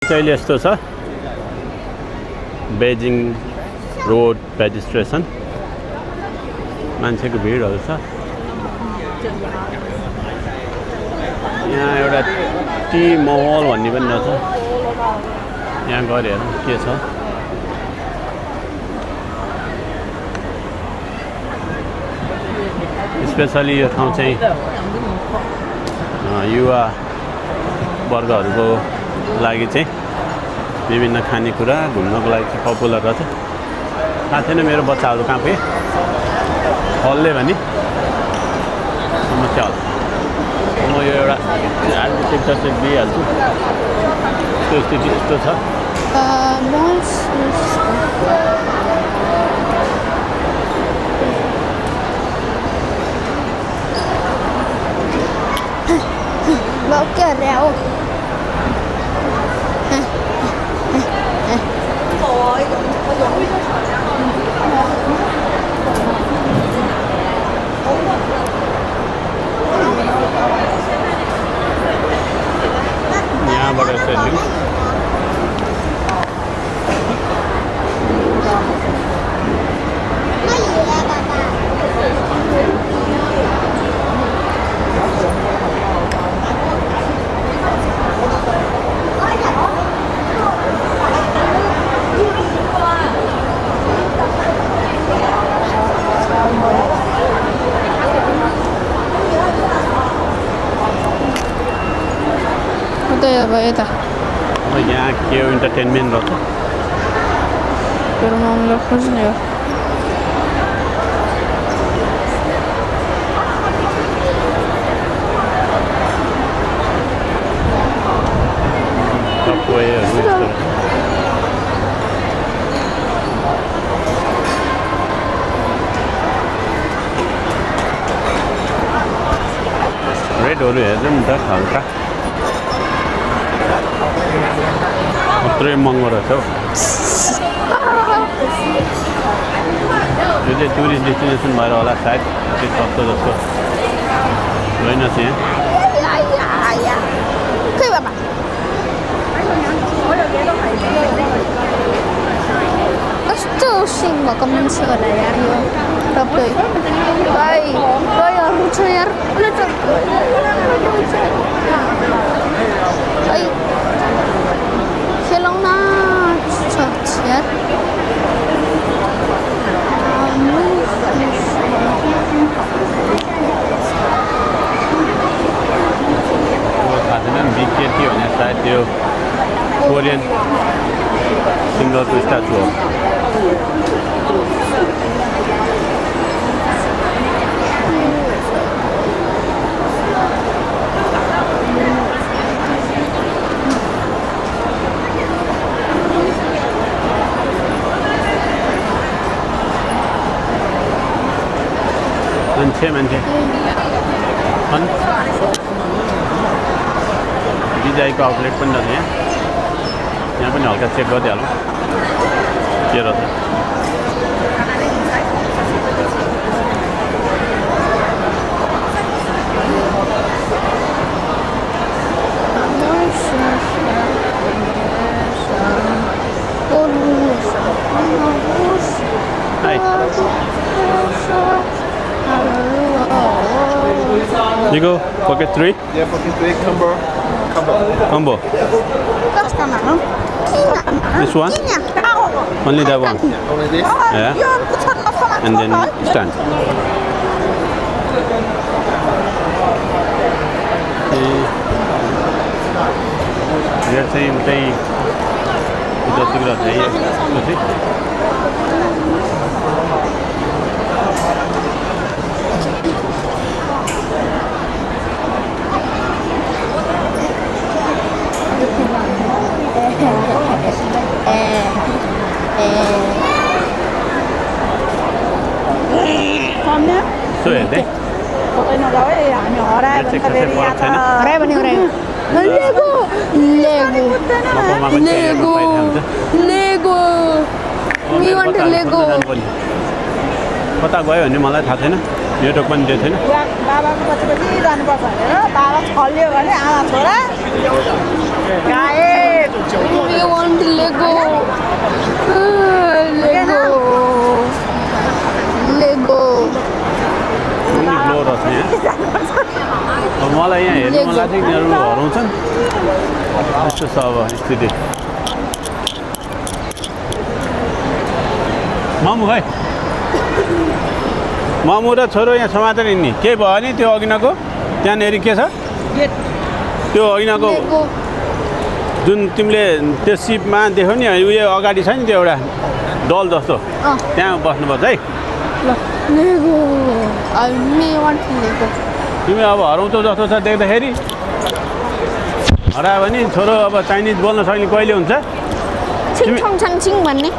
चाहिँ यस्तो छ बेजिङ रोड रेजिस्ट्रेसन मान्छेको भिडहरू छ यहाँ एउटा टी महल भन्ने पनि रहेछ यहाँ गएर हेरौँ के छ स्पेसली यो ठाउँ चाहिँ युवा वर्गहरूको लागि चाहिँ विभिन्न खानेकुरा घुम्नको लागि चाहिँ पपुलर रहेछ थाहा छैन मेरो बच्चाहरू कहाँ पुगे हलले भने समस्या होला म यो एउटा आर्किटेक्चर चाहिँ दिइहाल्छु त्यो स्थिति यस्तो छ Lo que reo. यहाँ बड़ा सेलिंग Eta. यहाँ के इन्टरटेनमेन्ट रहेछ Pero no me lo खोज्ने रेडहरू हेर्नु नि त हल्का मात्रै महँगो रहेछ हौ यो चाहिँ टुरिस्ट डेस्टिनेसन भएर होला सायद त्यो सस्तो जस्तो होइन चाहिँ कस्तो सिङ भएको मान्छे होला यार यो तपाईँ भाइहरू छ यार खेलाउन छ यार थाहा छैन नि बिके भने सायद त्यो कोरियन सिङ्गरको स्ट्याचु हो मान्छे डिजाईको आउटलेट पनि रहेछ यहाँ पनि हल्का चेक गरिदिइहालौँ के रहेछ You go pocket 3? Yeah, pocket 3 combo. This one? Only that one? Only this? Yeah. And then stand. Here चाहिँ उतै जतिको रहेछ So हेर्दै हरायो भने हरायो लेगो we want to Lego. कता गयो भने मलाई थाहा छैन नेटवर्क पनि दिएको छैन बाबाको पछि जानुपर्छ भनेर बाबा छल्यो भने आमा छोरा गाए मलाई यहाँ हेर्नु मन लाग्छ यिनीहरू हराउँछन् यस्तो छ अब स्थिति मामु खै मामु र छोरो यहाँ समातेर हिँड्ने केही भयो नि त्यो अघिनको त्यहाँनिर के छ त्यो अघिनको लेगो जुन तिमीले त्यो सिपमा देख्यौ नि उयो अगाडि छ नि त्यो एउटा डल जस्तो त्यहाँ बस्नुपर्छ है ल लेगो मी वान्ट लेगो तिमी अब हराउँछौ जस्तो छ देख्दाखेरि हरायो भने छोरो अब चाइनिज बोल्न सक्ने कहिले हुन्छ छिङछङ छाङछिङ भन्ने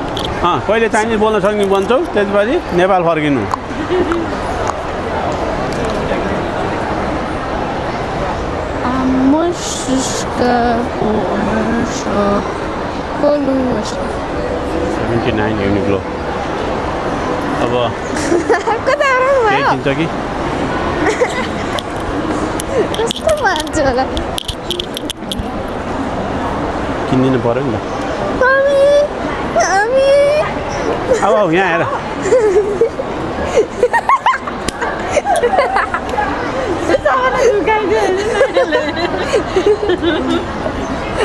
कहिले चाइनिज बोल्न सक्ने बन्छौ त्यसपछि नेपाल फर्किनु मुस्का पोर्सा कोलुस 79 युनिक्लो अब कता आउनु केही भयो किन्छ कि कस्तो मान्छे होला किनिदिनु पऱ्यो नि त हामी हामी अब यहाँ हेर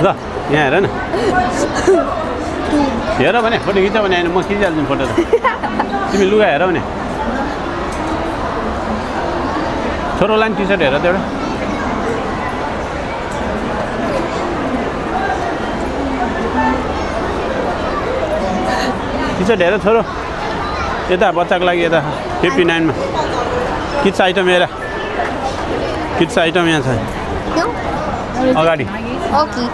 ल यहाँ हेर न हेर भने फोटो खिच भने होइन म खिचिहाल्छु नि फोटो त तिमी लुगा हेर भने छोरोलाई नि टी सर्ट हेर त एउटा टी सर्ट हेर छोरो यता बच्चाको लागि यता 59 मा किड्स आइटम हेर किड्स आइटम यहाँ छ क्यों अगाडि ओके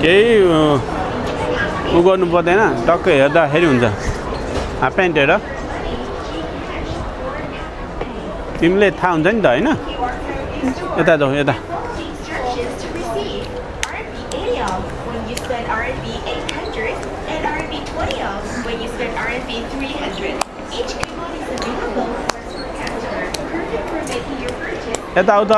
केही उ गर्नु पर्दैन टक्कै हेर्दाखेरि हुन्छ हाफ प्यान्ट हेर तिमीले थाहा हुन्छ नि त होइन यता जाऊ यता Instructions to receive RMB 80 off when you spend RMB 800 and RMB 20 off when you spend RMB 300. Each coupon is available for store customer, perfect for making your purchase. यता आऊ त